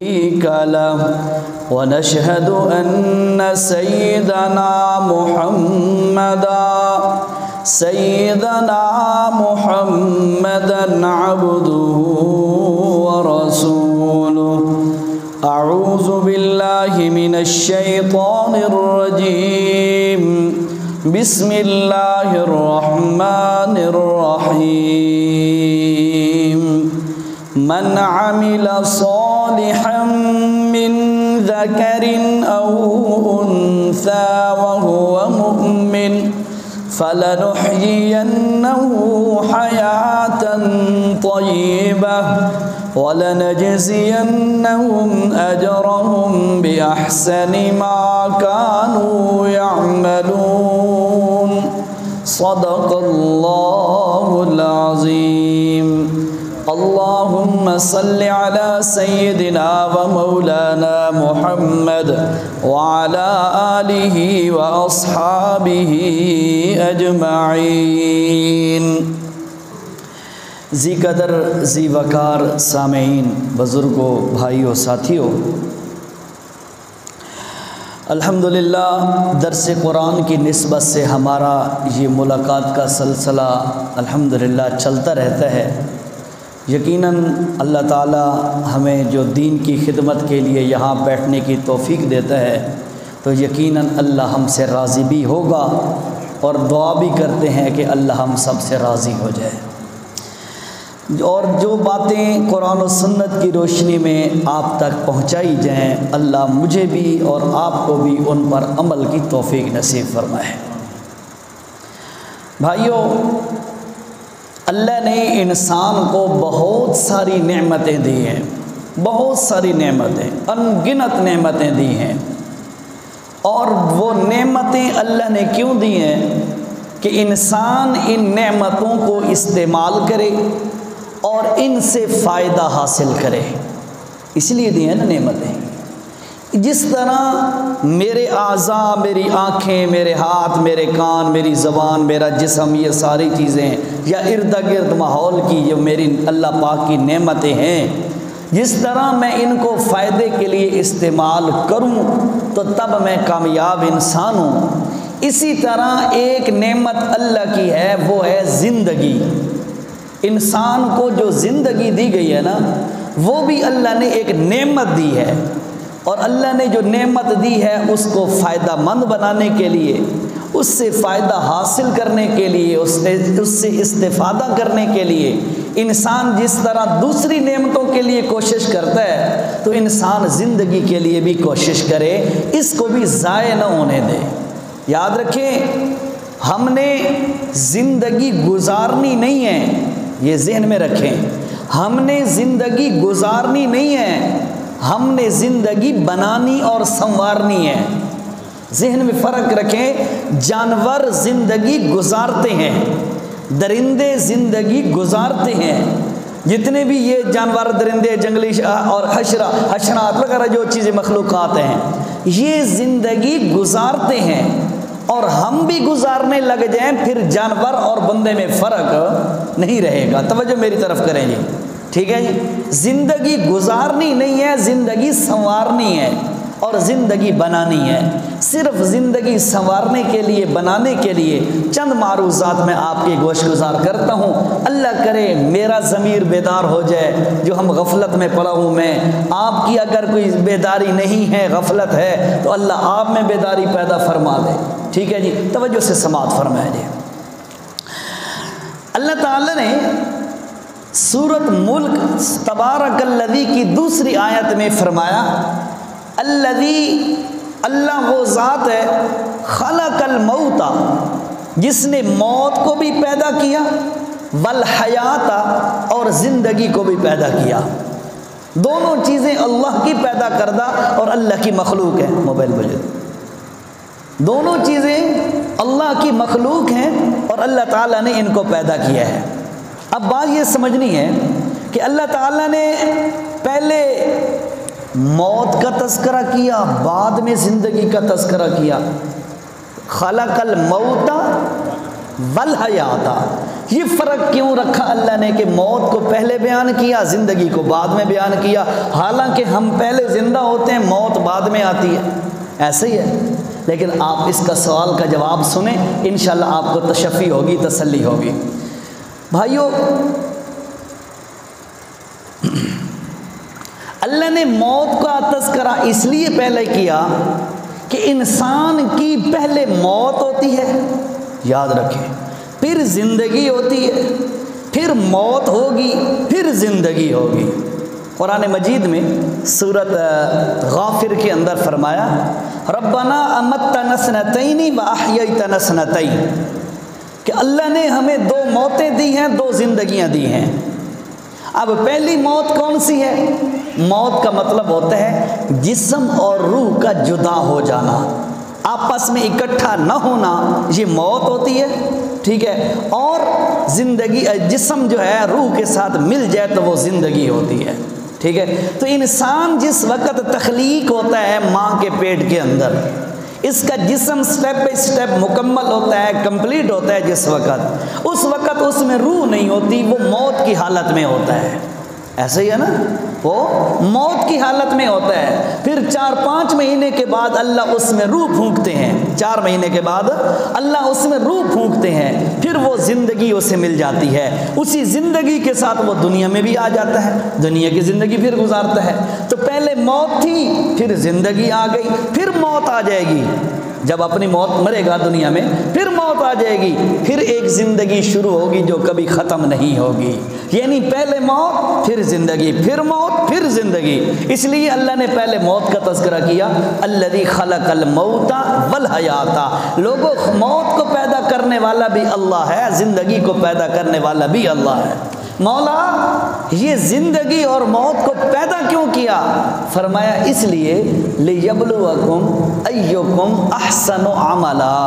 شريك له ونشهد أن سيدنا محمدا عبده ورسوله. أعوذ بالله من الشيطان الرجيم. بسم الله الرحمن الرحيم. من عمل صالحا من ذكر أو أنثى وهو مؤمن فلنحيينه حياة طيبة ولنجزينهم أجرهم بأحسن ما كانوا يعملون. صدق الله العظيم. اللهم صل على سيدنا ومولانا محمد وعلى آله وأصحابه أجمعين. ذی قدر ذی وقار سامعین، بزرگوں، بھائیوں، ساتھیوں، الحمدللہ درس قرآن کی نسبت سے ہمارا یہ ملاقات کا سلسلہ الحمدللہ چلتا رہتا ہے. یقیناً اللہ تعالی ہمیں جو دین کی خدمت کے لیے یہاں بیٹھنے کی توفیق دیتا ہے تو یقیناً اللہ ہم سے راضی بھی ہوگا، اور دعا بھی کرتے ہیں کہ اللہ ہم سب سے راضی ہو جائے، اور جو باتیں قرآن و سنت کی روشنی میں آپ تک پہنچائی جائیں اللہ مجھے بھی اور آپ کو بھی ان پر عمل کی توفیق نصیب فرمائے. بھائیوں، اللہ نے انسان کو بہت ساری نعمتیں دی ہیں، بہت ساری نعمتیں، ان گنت نعمتیں دی ہیں. اور وہ نعمتیں اللہ نے کیوں دی ہیں؟ کہ انسان ان نعمتوں کو استعمال کرے اور ان سے فائدہ حاصل کرے، اس لیے دی ہیں نا نعمتیں. جس طرح میرے اعضاء، میری آنکھیں، میرے ہاتھ، میرے کان، میری زبان، میرا جسم، یہ ساری چیزیں یا ارد گرد ماحول کی جو میری اللہ پاک کی نعمتیں ہیں، جس طرح میں ان کو فائدے کے لیے استعمال کروں تو تب میں کامیاب انسان ہوں. اسی طرح ایک نعمت اللہ کی ہے، وہ ہے زندگی. انسان کو جو زندگی دی گئی ہے نا، وہ بھی اللہ نے ایک نعمت دی ہے، اور اللہ نے جو نعمت دی ہے اس کو فائدہ مند بنانے کے لیے، اس سے فائدہ حاصل کرنے کے لیے، اس سے استفادہ کرنے کے لیے انسان جس طرح دوسری نعمتوں کے لیے کوشش کرتا ہے تو انسان زندگی کے لیے بھی کوشش کرے، اس کو بھی ضائع نہ ہونے دے. یاد رکھیں، ہم نے زندگی گزارنی نہیں ہے، یہ ذہن میں رکھیں، ہم نے زندگی گزارنی نہیں ہے، ہم نے زندگی بنانی اور سنوارنی ہے. ذہن میں فرق رکھیں. جانور زندگی گزارتے ہیں، درندے زندگی گزارتے ہیں، جتنے بھی یہ جانور، درندے، جنگلی اور حشرات وغیرہ جو چیزیں مخلوقات ہیں، یہ زندگی گزارتے ہیں. اور ہم بھی گزارنے لگ جائیں پھر جانور اور بندے میں فرق نہیں رہے گا. توجہ میری طرف کریں جی، ٹھیک ہے جی. زندگی گزارنی نہیں ہے، زندگی سنوارنی ہے اور زندگی بنانی ہے. صرف زندگی سنوارنے کے لیے، بنانے کے لیے چند معروضات میں آپ کے گوش گزار کرتا ہوں. اللہ کرے میرا ضمیر بیدار ہو جائے، جو ہم غفلت میں پڑا ہوں میں. آپ کی اگر کوئی بیداری نہیں ہے، غفلت ہے، تو اللہ آپ میں بیداری پیدا فرما دے. ٹھیک ہے جی، توجہ سے سماعت فرمائے جی. اللہ تعالی نے سورۃ ملک تبارک الذی کی دوسری آیت میں فرمایا، الذی، اللہ وہ ذات ہے، خلق الموت، جس نے موت کو بھی پیدا کیا، والحیات، اور زندگی کو بھی پیدا کیا. دونوں چیزیں اللہ کی پیدا کردہ اور اللہ کی مخلوق ہیں. موبائل بجے، دونوں چیزیں اللہ کی مخلوق ہیں اور اللہ تعالیٰ نے ان کو پیدا کیا ہے. اب بات یہ سمجھنی ہے کہ اللہ تعالیٰ نے پہلے موت کا تذکرہ کیا، بعد میں زندگی کا تذکرہ کیا. خلق الموت والحیات، یہ فرق کیوں رکھا اللہ نے کہ موت کو پہلے بیان کیا، زندگی کو بعد میں بیان کیا، حالانکہ ہم پہلے زندہ ہوتے ہیں، موت بعد میں آتی ہے؟ ایسے ہی ہے۔ لیکن آپ اس کا سوال کا جواب سنیں، انشاءاللہ آپ کو تشفی ہوگی، تسلی ہوگی۔ بھائیو، اللہ نے موت کا تذکرہ اس لیے پہلے کیا کہ انسان کی پہلے موت ہوتی ہے، یاد رکھیں، پھر زندگی ہوتی ہے، پھر موت ہوگی، پھر زندگی ہوگی۔ قرآن مجید میں سورۃ غافر کے اندر فرمایا ربنا امتنا سنتین واحییتنا سنتین، کہ اللہ نے ہمیں 2 موتیں دی ہیں، 2 زندگیاں دی ہیں۔ اب پہلی موت کون سی ہے؟ موت کا مطلب ہوتا ہے جسم اور روح کا جدا ہو جانا، آپس میں اکٹھا نہ ہونا، یہ موت ہوتی ہے، ٹھیک ہے۔ اور زندگی، جسم جو ہے روح کے ساتھ مل جائے تو وہ زندگی ہوتی ہے، ٹھیک ہے۔ تو انسان جس وقت تخلیق ہوتا ہے ماں کے پیٹ کے اندر، اس کا جسم سٹیپ بائی سٹیپ مکمل ہوتا ہے، کمپلیٹ ہوتا ہے جس وقت، اس وقت اس میں روح نہیں ہوتی، وہ موت کی حالت میں ہوتا ہے۔ ایسے ہی ہے نا، وہ موت کی حالت میں ہوتا ہے۔ پھر 4-5 مہینے کے بعد اللہ اس میں روح پھونکتے ہیں، 4 مہینے کے بعد اللہ اس میں روح پھونکتے ہیں، پھر وہ زندگی اسے مل جاتی ہے، اسی زندگی کے ساتھ وہ دنیا میں بھی آ جاتا ہے، دنیا کی زندگی پھر گزارتا ہے۔ تو پہلے موت تھی، پھر زندگی آ گئی، پھر موت آ جائے گی، جب اپنی موت مرے گا دنیا میں، پھر موت آ جائے گی، پھر ایک زندگی شروع ہوگی جو کبھی ختم نہیں ہوگی۔ یعنی پہلے موت، پھر زندگی، پھر موت، پھر زندگی۔ اس لیے اللہ نے پہلے موت کا تذکرہ کیا، الذی خلق الموت والحیات۔ لوگوں، موت کو پیدا کرنے والا بھی اللہ ہے، زندگی کو پیدا کرنے والا بھی اللہ ہے۔ مولا یہ زندگی اور موت کو پیدا کیوں کیا؟ فرمایا اس لیے لیبلوکم ایکم احسن عملا۔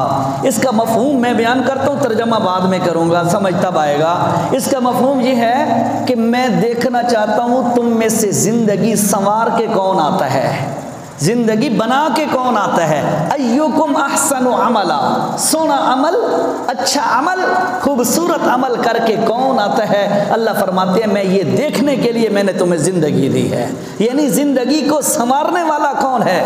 اس کا مفہوم میں بیان کرتا ہوں، ترجمہ بعد میں کروں گا، سمجھ تب آئے گا۔ اس کا مفہوم یہ ہے کہ میں دیکھنا چاہتا ہوں تم میں سے زندگی سنوار کے کون آتا ہے، زندگی بنا کے کون آتا ہے۔ ایکم احسن عملا، سونا عمل، اچھا عمل، خوبصورت عمل کر کے کون آتا ہے۔ اللہ فرماتے ہیں میں یہ دیکھنے کے لیے میں نے تمہیں زندگی دی ہے، یعنی زندگی کو سنوارنے والا کون ہے؟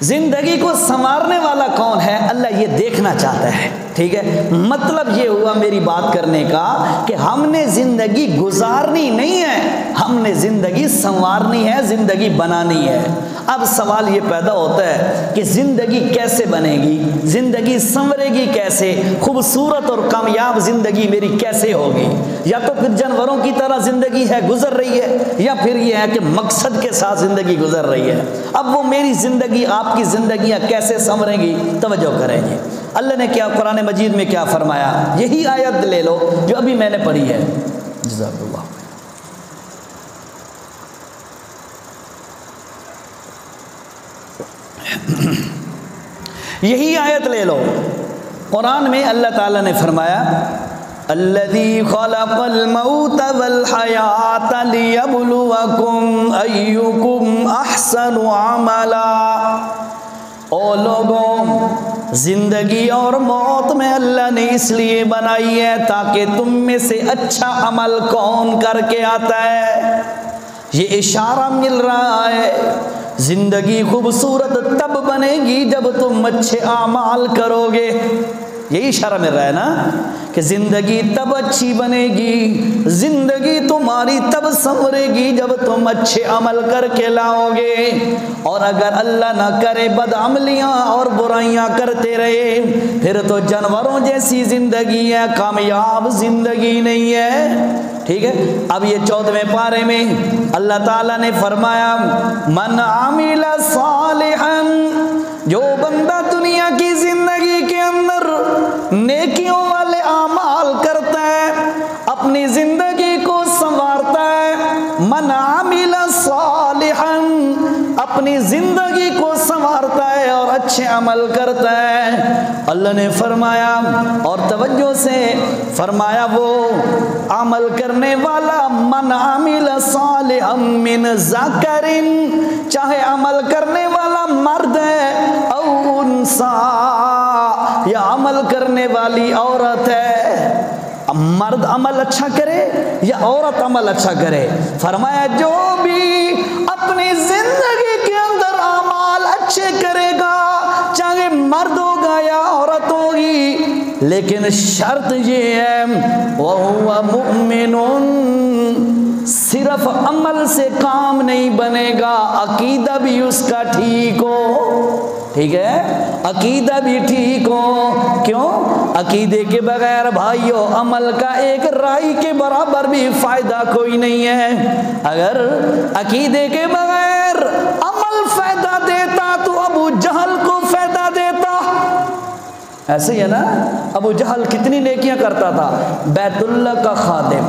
زندگی کو سنوارنے والا کون ہے؟ اللہ یہ دیکھنا چاہتا ہے، ٹھیک ہے۔ مطلب یہ ہوا میری بات کرنے کا کہ ہم نے زندگی گزارنی نہیں ہے، ہم نے زندگی سنوارنی ہے، زندگی بنانی ہے۔ اب سوال یہ پیدا ہوتا ہے کہ زندگی کیسے بنے گی، زندگی سنورے گی کیسے، خوبصورت اور کامیاب زندگی میری کیسے ہوگی؟ یا تو پھر جانوروں کی طرح زندگی ہے، گزر رہی ہے، یا پھر یہ ہے کہ مقصد کے ساتھ زندگی گزر رہی ہے۔ اب وہ میری زندگی، آپ کی زندگیاں کیسے سنوریں گی؟ توجہ کریں گے اللہ نے کیا قرآن مجید میں کیا فرمایا، یہی آیت لے لو جو ابھی میں نے پڑھی ہے، جزاک اللہ۔ یہی آیت لے لو، قرآن میں اللہ تعالیٰ نے فرمایا الذی خلق الموت والحیات لیبلوکم ایکم احسن عملا۔ او لوگوں، زندگی اور موت میں اللہ نے اس لیے بنائی ہے تاکہ تم میں سے اچھا عمل کون کر کے آتا ہے۔ یہ اشارہ مل رہا ہے زندگی خوبصورت تب بنے گی جب تم اچھے اعمال کرو گے۔ یہی اشارہ مل رہا ہے نا کہ زندگی تب اچھی بنے گی، زندگی تمہاری تب سنورے گی جب تم اچھے عمل کر کے لاؤ گے۔ اور اگر اللہ نہ کرے بدعملیاں اور برائیاں کرتے رہے، پھر تو جانوروں جیسی زندگی ہے، کامیاب زندگی نہیں ہے، ٹھیک ہے۔ اب یہ 14ویں پارے میں اللہ تعالیٰ نے فرمایا من عمل صالحا، جو بندہ دنیا کی زندگی کے اندر نیکیوں والے اعمال کرتا ہے، اپنی زندگی کو سنوارتا ہے، من عمل صالحا، اپنی زندگی کو سنوارتا ہے اور اچھے عمل کرتا ہے، اللہ نے فرمایا، اور توجہ سے فرمایا وہ عمل کرنے والا من عمل صالحا من ذکر، چاہے عمل کرنے والا مرد ہے او انسا، یا عمل کرنے والی عورت ہے؟ مرد عمل اچھا کرے یا عورت عمل اچھا کرے؟ فرمایا جو بھی اپنی زندگی کے اندر اعمال اچھے کرے گا، چاہے مرد ہوگا یا عورت ہوگی، لیکن شرط یہ ہے وَهُوَ مُؤْمِنٌ، صرف عمل سے کام نہیں بنے گا، عقیدہ بھی اس کا ٹھیک ہو، ٹھیک ہے، عقیدہ بھی ٹھیک ہو۔ کیوں؟ عقیدے کے بغیر بھائیو عمل کا ایک رائی کے برابر بھی فائدہ کوئی نہیں ہے۔ اگر عقیدے کے بغیر عمل فائدہ دیتا تو ابو جہل کو فائدہ دیتا۔ ایسے ہی ہے نا، ابو جہل کتنی نیکیاں کرتا تھا، بیت اللہ کا خادم،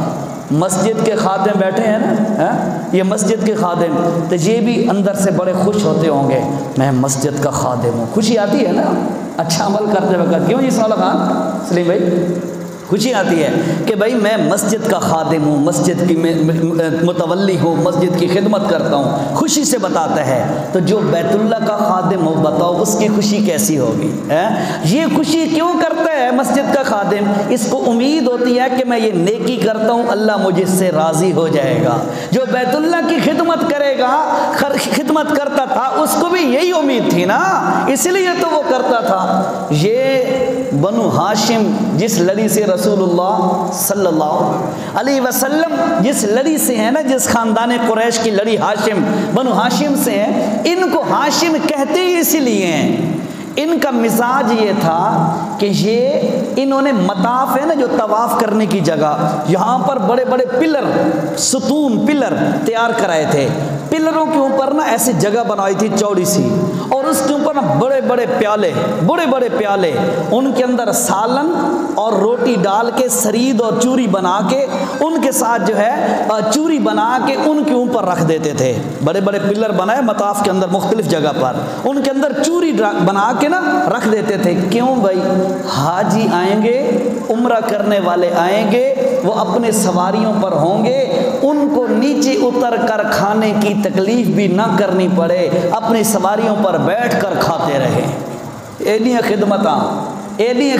مسجد کے خادم بیٹھے ہیں نا، یہ مسجد کے خادم، تو یہ بھی اندر سے بڑے خوش ہوتے ہوں گے، میں مسجد کا خادم ہوں، خوشی آتی ہے نا اچھا عمل کرتے وقت، کیوں جی سوال خان سلیم بھائی؟ خوشی آتی ہے کہ بھائی میں مسجد کا خادم ہوں، مسجد کی متولی ہوں، مسجد کی خدمت کرتا ہوں، خوشی سے بتاتا ہے۔ تو جو بیت اللہ کا خادم ہو، بتاؤ اس کی خوشی کیسی ہوگی؟ یہ خوشی کیوں کرتا ہے مسجد کا خادم؟ اس کو امید ہوتی ہے کہ میں یہ نیکی کرتا ہوں، اللہ مجھے اس سے راضی ہو جائے گا۔ جو بیت اللہ کی خدمت کرے گا، خدمت کرتا تھا، اس کو بھی یہی امید تھی نا، اس لیے تو وہ کرتا تھا۔ یہ بنو ہاشم جس لڑی سے رسول اللہ صلی اللہ علیہ وسلم جس لڑی سے ہے نا، جس خاندان قریش کی لڑی ہاشم، بنو ہاشم سے ہے، ان کو ہاشم کہتے ہی اسی لیے ہیں۔ ان کا مزاج یہ تھا کہ یہ انہوں نے مطاف ہے نا جو طواف کرنے کی جگہ، یہاں پر بڑے بڑے پلر، ستون پلر تیار کرائے تھے، پلروں کے اوپر نا ایسی جگہ بنائی تھی چوڑی سی، اور اس کے اوپر نا بڑے بڑے پیالے، ان کے اندر سالن اور روٹی ڈال کے، سرید اور چوری بنا کے، ان کے ساتھ جو ہے چوری بنا کے ان کے اوپر رکھ دیتے تھے۔ بڑے بڑے پلر بنائے مطاف کے اندر مختلف جگہ پر، ان کے اندر چوری بنا کے نا رکھ دیتے تھے۔ کیوں بھائی؟ حاجی آئیں گے، عمرہ کرنے والے آئیں گے، وہ اپنے سواریوں پر ہوں گے، ان کو نیچے اتر کر کھانے کی تکلیف بھی نہ کرنی پڑے، اپنی سواریوں پر بیٹھ کر کھاتے رہے۔ ایڈیاں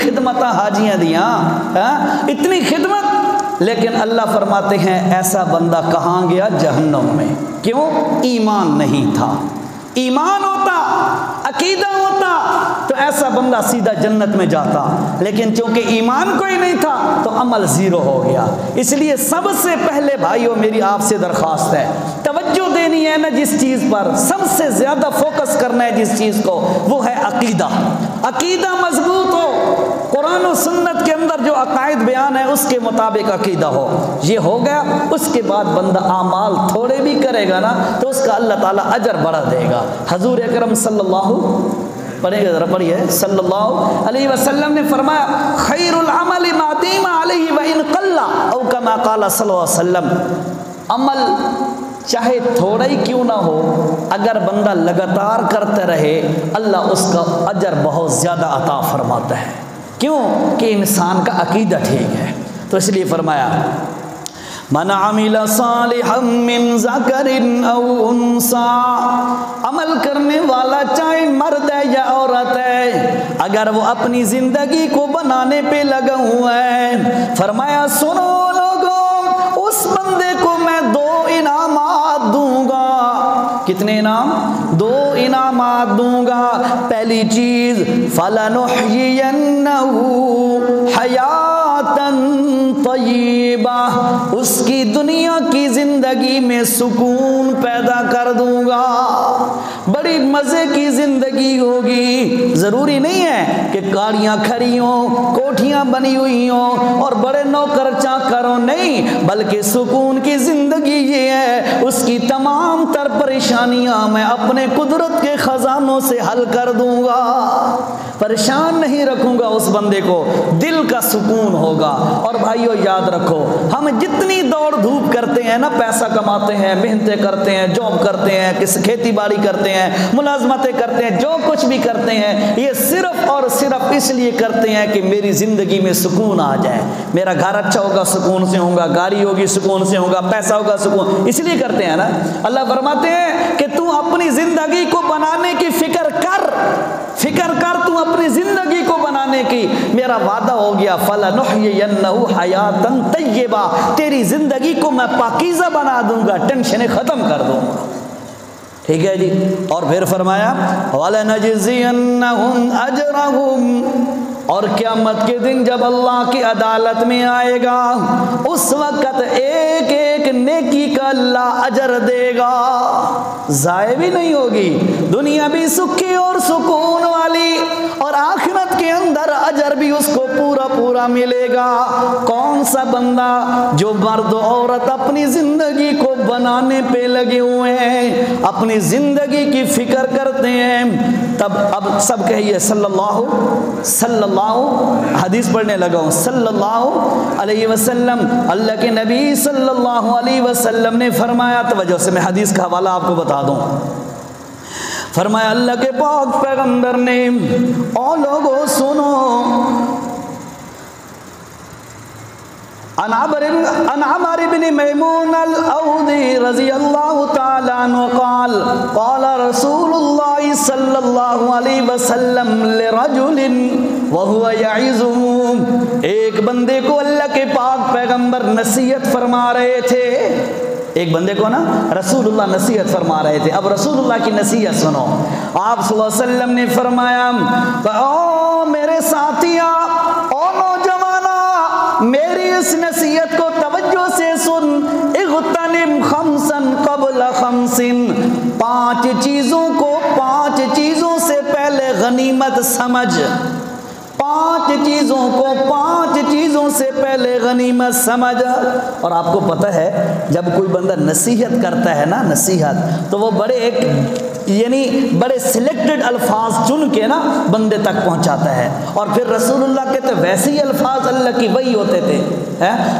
خدمتاں حاجیاں دیاں، اتنی خدمت، لیکن اللہ فرماتے ہیں ایسا بندہ کہاں گیا؟ جہنم میں۔ کیوں؟ ایمان نہیں تھا۔ ایمان ہوتا، عقیدہ ہوتا تو ایسا بندہ سیدھا جنت میں جاتا، لیکن چونکہ ایمان کوئی نہیں تھا تو عمل زیرو ہو گیا۔ اس لیے سب سے پہلے بھائیو میری آپ سے درخواست ہے، توجہ دینی ہے نا جس چیز پر، سب سے زیادہ فوکس کرنا ہے جس چیز کو، وہ ہے عقیدہ۔ عقیدہ مضبوط ہو، قرآن و سنت کے اندر جو عقائد بیان ہے اس کے مطابق عقیدہ ہو، یہ ہو گیا، اس کے بعد بندہ اعمال تھوڑے بھی کرے گا نا تو اس کا اللہ تعالیٰ اجر بڑھا دے گا۔ حضور اکرم صلی اللہ پڑھیں گے ذرا پڑھیے، صلی اللہ علیہ وسلم نے فرمایا خیر العمل ما دیم علیہ وان قل، او کما قال صلی اللہ علیہ وسلم، عمل چاہے تھوڑا ہی کیوں نہ ہو، اگر بندہ لگاتار کرتا رہے اللہ اس کا اجر بہت زیادہ عطا فرماتا ہے۔ کیوں؟ کہ انسان کا عقیدہ ٹھیک ہے۔ تو اس لیے فرمایا من عمل صالحا من ذکر او انثی، عمل کرنے والا چاہے مرد ہے یا عورت ہے، اگر وہ اپنی زندگی کو بنانے پہ لگا ہوا ہے، فرمایا سنو لوگوں، اس بندے کو میں 2 انعامات دوں گا۔ کتنے انعام؟ 2 انعامات دوں گا۔ پہلی چیز فَلَنُحْيِيَنَّهُ حَيَاتًا طَيِّبَةً، اس کی دنیا کی زندگی میں سکون پیدا کر دوں گا، بڑی مزے کی زندگی ہوگی۔ ضروری نہیں ہے کہ گاڑیاں کھڑی ہوں، کوٹھیاں بنی ہوئی ہوں اور بڑے نوکر چاکر ہوں، نہیں، بلکہ سکون کی زندگی یہ ہے اس کی تمام تر پریشانیاں میں اپنے قدرت کے خزانوں سے حل کر دوں گا، پریشان نہیں رکھوں گا اس بندے کو، دل کا سکون ہوگا۔ اور بھائیو یاد رکھو، ہم جتنی دوڑ دھوپ کرتے ہیں نا، پیسہ کماتے ہیں، محنتیں کرتے ہیں، جاب کرتے ہیں، کھیتی باڑی کرتے ہیں، ملازمتیں کرتے ہیں، جو کچھ بھی کرتے ہیں، یہ صرف اور صرف اس لیے کرتے ہیں کہ میری زندگی میں سکون آ جائے، میرا گھر اچھا ہوگا سکون سے ہوگا، گاڑی ہوگی سکون سے ہوگا، پیسہ ہوگا سکون، اس لیے کرتے ہیں نا۔ اللہ فرماتے ہیں کہ تو اپنی زندگی کو بنانے کی فکر کر، فکر کر تو اپنی زندگی کو بنانے کی، میرا وعدہ ہو گیا فَلَنُحْيِيَنَّهُ حَيَاتًا طَيِّبَةً، تیری زندگی کو میں پاکیزہ بنا دوں گا، ٹینشنیں ختم کر دوں گا، ٹھیک ہے جی۔ اور پھر فرمایا وَلَنَجْزِيَنَّهُمْ أَجْرَهُمْ، اور قیامت کے دن جب اللہ کی عدالت میں آئے گا اس وقت ایک ایک نیکی کا اللہ اجر دے گا، ضائع بھی نہیں ہوگی، دنیا بھی سکھی اور سکون والی، اور آخرت کے اندر اجر بھی اس کو پورا پورا ملے گا۔ کون سا بندہ جو مرد و عورت اپنی زندگی کو بنانے پہ لگے ہوئے ہیں، اپنی زندگی کی فکر کرتے ہیں، تب اب سب کہیے صلی اللہ حدیث پڑھنے لگا ہوں، صلی اللہ علیہ وسلم، اللہ کے نبی صلی اللہ علیہ وسلم نے فرمایا، توجہ سے میں حدیث کا حوالہ آپ کو بتا دوں، فرمایا اللہ کے پاک پیغمبر نے، او لوگوں سنو، عن عمر بن میمون الاودی رضی اللہ تعالیٰ عنہ قال قال رسول اللہ صلی اللہ علیہ وسلم لرجل وهو يعظه، ایک بندے کو اللہ کے پاک پیغمبر نصیحت فرما رہے تھے، ایک بندے کو نا رسول اللہ نصیحت فرما رہے تھے۔ اب رسول اللہ کی نصیحت سنو، آپ صلی اللہ علیہ وسلم نے فرمایا او میرے ساتھیاں، او نوجوانا، میری اس نصیحت کو توجہ سے سن، اغتنم خمسا قبل خمس، پانچ چیزوں کو پانچ چیزوں سے پہلے غنیمت سمجھ، پانچ چیزوں کو پانچ چیزوں سے پہلے غنیمت سمجھ۔ اور آپ کو پتہ ہے جب کوئی بندہ نصیحت کرتا ہے نا، نصیحت تو وہ بڑے سلیکٹڈ الفاظ چن کے نا بندے تک پہنچاتا ہے، اور پھر رسول اللہ کے تو ویسے ہی الفاظ اللہ کی وحی ہوتے تھے،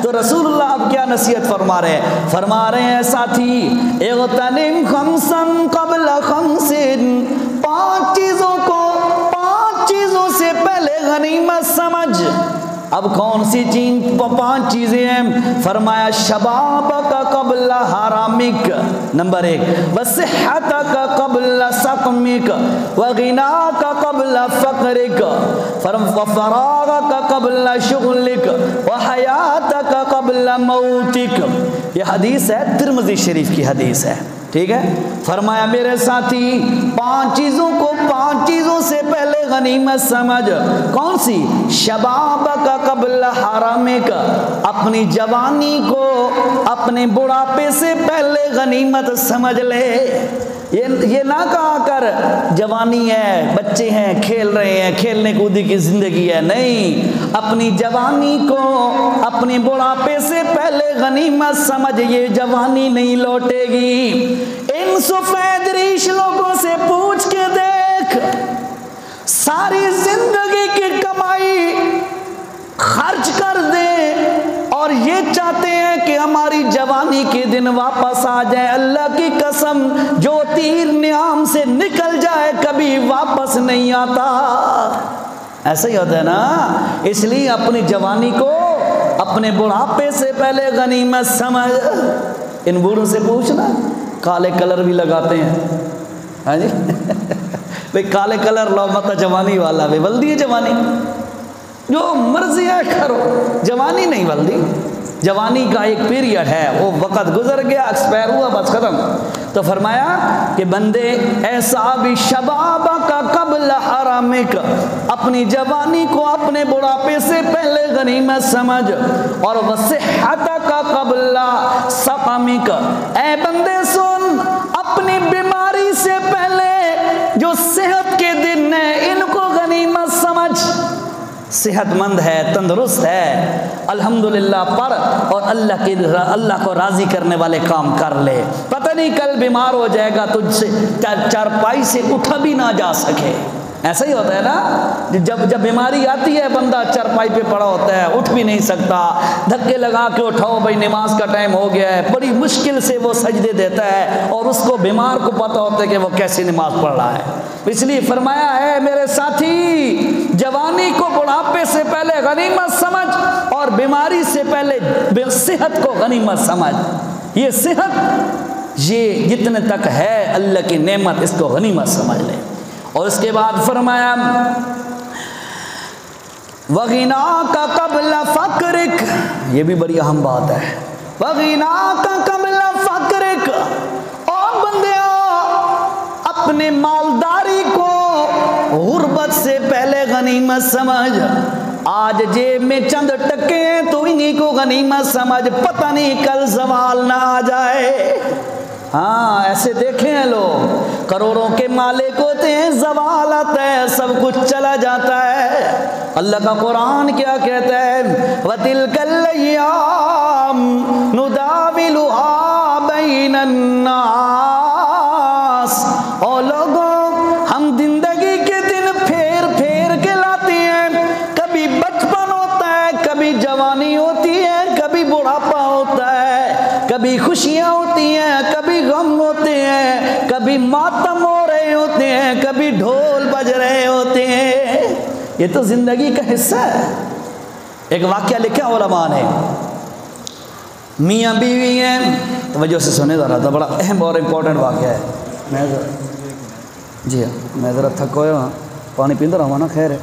تو رسول اللہ اب کیا نصیحت فرما رہے ہیں؟ فرما رہے ہیں ساتھی اغتنم خمسا قبل خمس، پانچ چیزوں کو پانچ چیزوں سے پہلے غنیمت سمجھ۔ اب کون سی پانچ چیزیں ہیں؟ فرمایا شبابک قبل حرامک، نمبر ایک، وصحتک قبل سقمک، وغناک قبل فقرک، وفراغک قبل شغلک، وحیاتک قبل موتک۔ یہ حدیث ہے، ترمذی شریف کی حدیث ہے، ٹھیک ہے۔ فرمایا میرے ساتھی پانچ چیزوں کو پانچ چیزوں سے پہلے غنیمت سمجھ، کون سی؟ شباب کا قبل حرامک، اپنی جوانی کو اپنے بڑھاپے سے پہلے غنیمت سمجھ لے۔ یہ نہ کہا کر جوانی ہے، بچے ہیں، کھیل رہے ہیں، کھیلنے کودی کی زندگی ہے، نہیں، اپنی جوانی کو اپنے بڑھاپے سے پہلے غنیمت سمجھ، یہ جوانی نہیں لوٹے گی۔ ان سفید ریش لوگوں سے پوچھ کے دیکھ، ساری زندگی کی کمائی خرچ کر دیں اور یہ چاہتے ہیں کہ ہماری جوانی کے دن واپس آ جائے۔ اللہ کی قسم جو تیر نیام سے نکل جائے کبھی واپس نہیں آتا، ایسا ہی ہوتا ہے نا۔ اس لیے اپنی جوانی کو اپنے بڑھاپے سے پہلے غنیمت سمجھ۔ ان بوڑھوں سے پوچھنا، کالے کلر بھی لگاتے ہیں، ہاں جی بھئی کالے کلر لو مت جوانی والا بھی بلدی ہے، جوانی جو مرضی ہے کرو، جوانی نہیں بلدی۔ جوانی کا ایک پیریڈ ہے، وہ وقت گزر گیا، ایکسپائر ہوا، بس ختم۔ تو فرمایا کہ بندے ایسا بھی شباب کا قبل حرامک، اپنی جوانی کو اپنے بڑھاپے سے پہلے غنیمت سمجھ، اور وصحت کا قبل سقمک، اے بندے سن، اپنی بیماری سے پہلے جو صحت کے دن ہیں ان کو غنیمت سمجھ۔ صحت مند ہے، تندرست ہے، الحمدللہ پر، اور اللہ کو راضی کرنے والے کام کر لے۔ پتہ نہیں کل بیمار ہو جائے گا، تجھ سے چارپائی سے اٹھا بھی نہ جا سکے۔ ایسا ہی ہوتا ہے نا، جب بیماری آتی ہے بندہ چارپائی پہ پڑا ہوتا ہے، اٹھ بھی نہیں سکتا، دھکے لگا کے اٹھاؤ بھائی نماز کا ٹائم ہو گیا ہے، بڑی مشکل سے وہ سجدے دیتا ہے، اور اس کو بیمار کو پتہ ہوتا ہے کہ وہ کیسی نماز پڑھ رہا ہے۔ اس لیے فرمایا ہے میرے ساتھی، جوانی کو بڑھاپے سے پہلے غنیمت سمجھ، اور بیماری سے پہلے صحت کو غنیمت سمجھ۔ یہ صحت یہ جتنے تک ہے اللہ کی نعمت، اس کو غنیمت سمجھ لے۔ اور اس کے بعد فرمایا وَغِنَاكَ قَبْلَ فَقْرِكَ، یہ بھی بڑی اہم بات ہے، وَغِنَاكَ قَبْلَ فَقْرِكَ، اور بندیا اپنے مالداری کو غربت سے پہلے غنیمت سمجھ، آج جیب میں چند ٹکے ہیں تو انہی کو غنیمت سمجھ، پتہ نہیں کل زوال نہ آ جائے۔ ہاں ایسے دیکھیں ہیں لوگ، کروڑوں کے مالک ہوتے ہیں، زوال آتا ہے سب کچھ چلا جاتا ہے۔ اللہ کا قرآن کیا کہتا ہے وَتِلْكَ الْأَيَّامُ نُدَاوِلُهَا بَيْنَ النَّاسِ، اور لوگوں ہم زندگی کے دن پھیر پھیر کے لاتے ہیں، کبھی بچپن ہوتا ہے، کبھی جوانی ہوتی ہے، کبھی بڑھاپا ہوتا ہے، کبھی خوشیاں ہوتی ہیں، کبھی غم ہوتے ہیں، کبھی ماتم ہو رہے ہوتے ہیں، کبھی ڈھول بج رہے ہوتے ہیں۔ یہ تو زندگی کا حصہ ہے۔ ایک واقعہ لکھا علماء نے، میاں بیوی ہیں، توجہ سے سنے ذرا، تھا بڑا اہم اور امپورٹنٹ واقعہ ہے۔ جی ہاں میں ذرا تھک ہویا ہوں، پانی پیندہ رہا ہوں نا، خیر ہے۔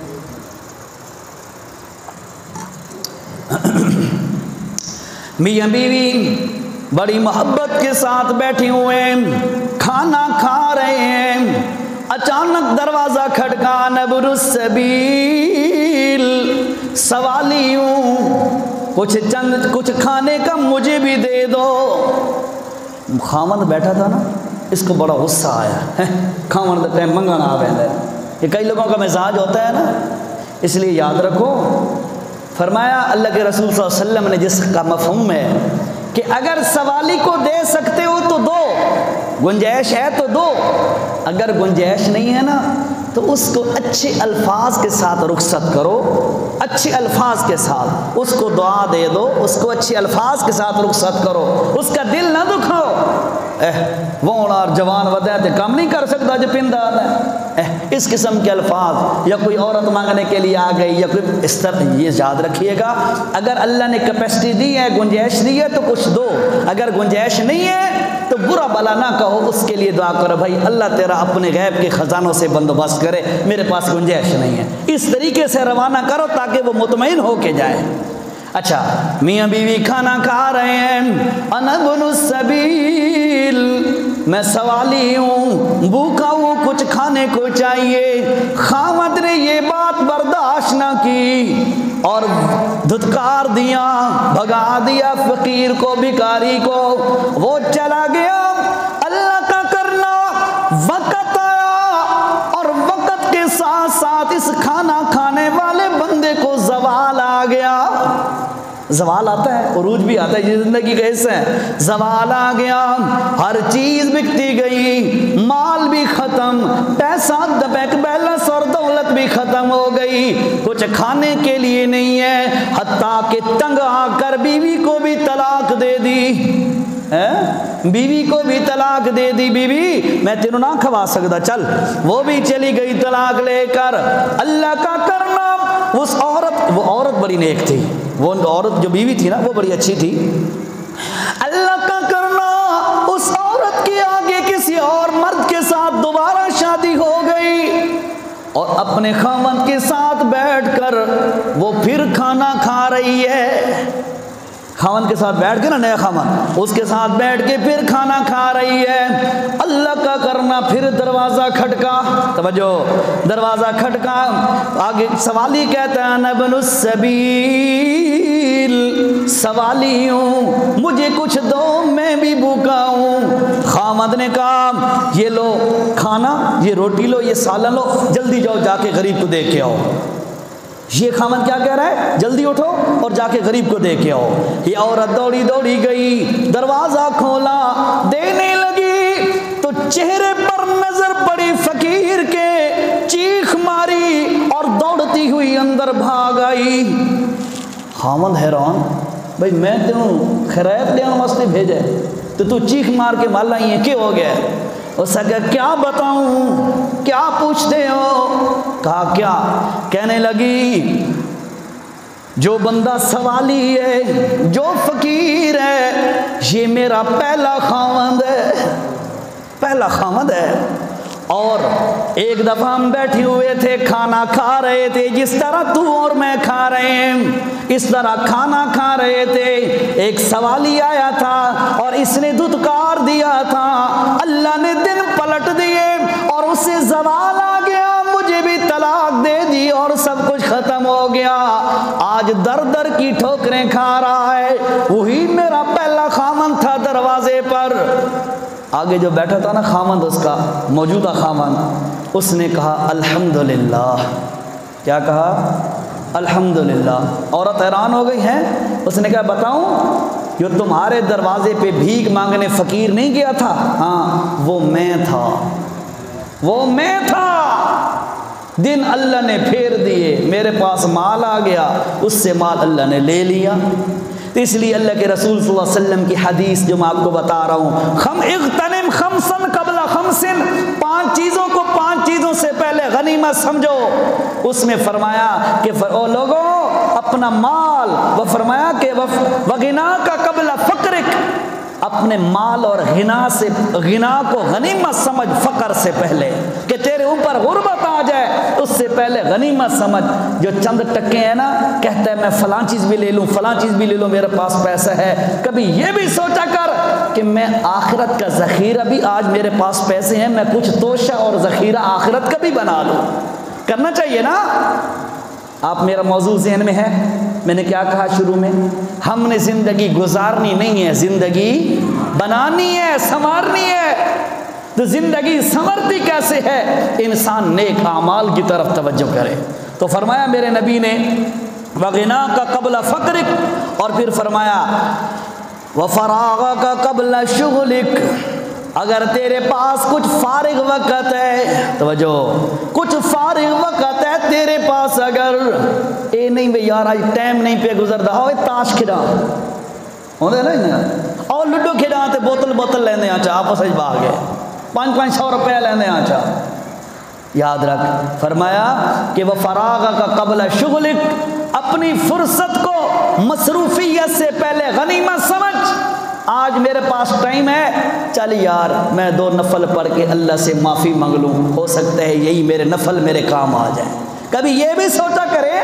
میاں بیوی بڑی محبت کے ساتھ بیٹھے ہوئے ہیں، کھانا کھا رہے ہیں، اچانک دروازہ کھٹکا، نبر السبیل، سوالی ہوں، کچھ کھانے کا مجھے بھی دے دو۔ خاوند بیٹھا تھا نا، اس کو بڑا غصہ آیا، خاوند دا ٹائم منگانا آ رہا ہے، یہ کئی لوگوں کا مزاج ہوتا ہے نا، اس لیے یاد رکھو۔ فرمایا اللہ کے رسول صلی اللہ علیہ وسلم نے، جس کا مفہوم ہے کہ اگر سوالی کو دے سکتے ہو تو دو، گنجائش ہے تو دو، اگر گنجائش نہیں ہے نا تو اس کو اچھے الفاظ کے ساتھ رخصت کرو، اچھے الفاظ کے ساتھ اس کو دعا دے دو، اس کو اچھے الفاظ کے ساتھ رخصت کرو، اس کا دل نہ دکھاؤ۔ وہ اور جوان ودیت کام نہیں کر سکتا جو پندہ آتا ہے، اس قسم کے الفاظ، یا کوئی عورت مانگنے کے لیے آ گئی یا کوئی اس طرح، یہ یاد رکھیے گا اگر اللہ نے کیپیسٹی دی ہے، گنجائش دی ہے تو کچھ دو، اگر گنجائش نہیں ہے تو برا بلا نہ کہو، اس کے لیے دعا کرو بھائی اللہ تیرا اپنے غیب کے خزانوں سے بندوبست کرے، میرے پاس گنجائش نہیں ہے، اس طریقے سے روانہ کرو تاکہ وہ مطمئن ہو کے جائے۔ اچھا میاں بیوی کھانا کھا رہے ہیں، انا ابن السبیل، میں سوالی ہوں، بھوکا ہوں، کچھ کھانے کو چاہیے۔ خاوند نے یہ بات برداشت نہ کی اور دھتکار دیا، بھگا دیا فقیر کو، بھکاری کو، وہ چلا گیا۔ اللہ کا کرنا وقت آیا اور وقت کے ساتھ ساتھ اس کھانا کھانے والے بندے کو زوال آ گیا۔ زوال آتا ہے، عروج بھی آتا ہے، یہ زندگی کا حصہ ہے۔ زوال آ گیا، ہر چیز بکتی گئی، مال بھی ختم، پیسہ بینک بیلنس اور دولت بھی ختم ہو گئی، کچھ کھانے کے لیے نہیں ہے، حتیٰ کہ تنگ آ کر بیوی کو بھی طلاق دے دی، بیوی کو بھی طلاق دے دی، بیوی میں تینوں نہ کھوا سکتا، چل، وہ بھی چلی گئی طلاق لے کر۔ اللہ کا کرنا، اس عورت، وہ عورت بڑی نیک تھی، وہ عورت جو بیوی تھی نا وہ بڑی اچھی تھی، اللہ کا کرنا اس عورت کے آگے کسی اور مرد کے ساتھ دوبارہ شادی ہو گئی اور اپنے خاوند کے ساتھ بیٹھ کر وہ پھر کھانا کھا رہی ہے، خاوند کے ساتھ بیٹھ کے نا، نیا خاوند اس کے ساتھ بیٹھ کے پھر کھانا کھا رہی ہے۔ اللہ کا کرنا پھر دروازہ کھٹکا، توجہ، دروازہ کھٹکا، آگے سوالی کہتا ہے انا ابن السبیل، سوالی ہوں، مجھے کچھ دو، میں بھی بھوکا ہوں۔ خاوند نے کہا یہ لو کھانا، یہ روٹی لو، یہ سالن لو، جلدی جاؤ جا کے غریب کو دے کے آؤ۔ یہ خاوند کیا کہہ رہا ہے؟ جلدی اٹھو اور جا کے غریب کو دے کے آؤ۔ یہ عورت دوڑی دوڑی گئی، دروازہ کھولا، دینے لگی تو چہرے پر نظر پڑی فقیر کے، چیخ ماری اور دوڑتی ہوئی اندر بھاگ آئی۔ خاوند حیران، بھائی میں تینوں خیرات دینے واسطے بھیجے تو چیخ مار کے مال لائی ہے، کیا ہو گیا؟ اس نے کہا کیا بتاؤں، کیا پوچھتے ہو؟ کہا کیا؟ کہنے لگی جو بندہ سوالی ہے، جو فقیر ہے، یہ میرا پہلا خاوند ہے، پہلا خاوند ہے، اور ایک دفعہ ہم بیٹھے ہوئے تھے، کھانا کھا رہے تھے، جس طرح تو اور میں کھا رہے ہیں اس طرح کھانا کھا رہے تھے، ایک سوالی آیا تھا اور اس نے دھتکار دیا تھا، اللہ نے دن پلٹ دیے اور اسے زوال آ گیا، مجھے بھی طلاق دے دی اور سب کچھ ختم ہو گیا، آج در در کی ٹھوکریں کھا رہا ہے، وہی میرا پہلا خامن تھا دروازے پر۔ آگے جو بیٹھا تھا نا خامند، اس کا موجودہ خامند، اس نے کہا الحمدللہ۔ کیا کہا؟ الحمدللہ۔ عورت حیران ہو گئی ہے، اس نے کہا بتاؤں، جو تمہارے دروازے پہ بھیک مانگنے فقیر نہیں گیا تھا، ہاں وہ میں تھا، وہ میں تھا، دن اللہ نے پھیر دیے، میرے پاس مال آ گیا، اس سے مال اللہ نے لے لیا۔ اس لیے اللہ کے رسول صلی اللہ علیہ وسلم کی حدیث جو میں آپ کو بتا رہا ہوں، اغتنم خمسن قبل خمسن، 5 چیزوں کو 5 چیزوں سے پہلے غنیمت سمجھو۔ اس میں فرمایا کہ او لوگوں اپنا مال، وہ فرمایا کہ وغنا کا قبل فقرک، اپنے مال اور غنا کو غنیمت سمجھ فقر سے پہلے، کہ تیرے اوپر غربت آ جائے اس سے پہلے غنیمت سمجھ۔ جو چند ٹکے ہیں نا، کہتا ہے میں فلاں چیز بھی لے لوں، فلاں چیز بھی لے لوں، میرے پاس پیسہ ہے، کبھی یہ بھی سوچا کر کہ میں آخرت کا ذخیرہ بھی، آج میرے پاس پیسے ہیں، میں کچھ توشہ اور ذخیرہ آخرت کا بھی بنا لوں، کرنا چاہیے نا۔ آپ میرا موضوع ذہن میں ہے، میں نے کیا کہا شروع میں؟ ہم نے زندگی گزارنی نہیں ہے، زندگی بنانی ہے، سنوارنی ہے۔ تو زندگی سنورتی کیسے ہے؟ انسان نیک اعمال کی طرف توجہ کرے۔ تو فرمایا میرے نبی نے وغنا کا قبل فقرک، اور پھر فرمایا وفراغ کا قبل شغلک، اگر تیرے پاس کچھ فارغ وقت ہے، توجہ، کچھ فارغ وقت ہے تیرے پاس، اگر اے نہیں بھئی یار آج ٹائم نہیں پہ گزردا، آؤ تاش کھڑا ہوندے نا، آؤ لڈو کھڑا تے بوتل لیندے آ چا، آپس وچ باہ گئے 500 روپے لیندے آ چا۔ یاد رکھ، فرمایا کہ وہ فراغ کا قبل شغلک، اپنی فرصت کو مصروفیت سے پہلے غنیمت سمجھ۔ آج میرے پاس ٹائم ہے، چل یار میں 2 نفل پڑھ کے اللہ سے معافی مانگ لوں، ہو سکتا ہے یہی میرے نفل میرے کام آ جائیں۔ کبھی یہ بھی سوچا کرے،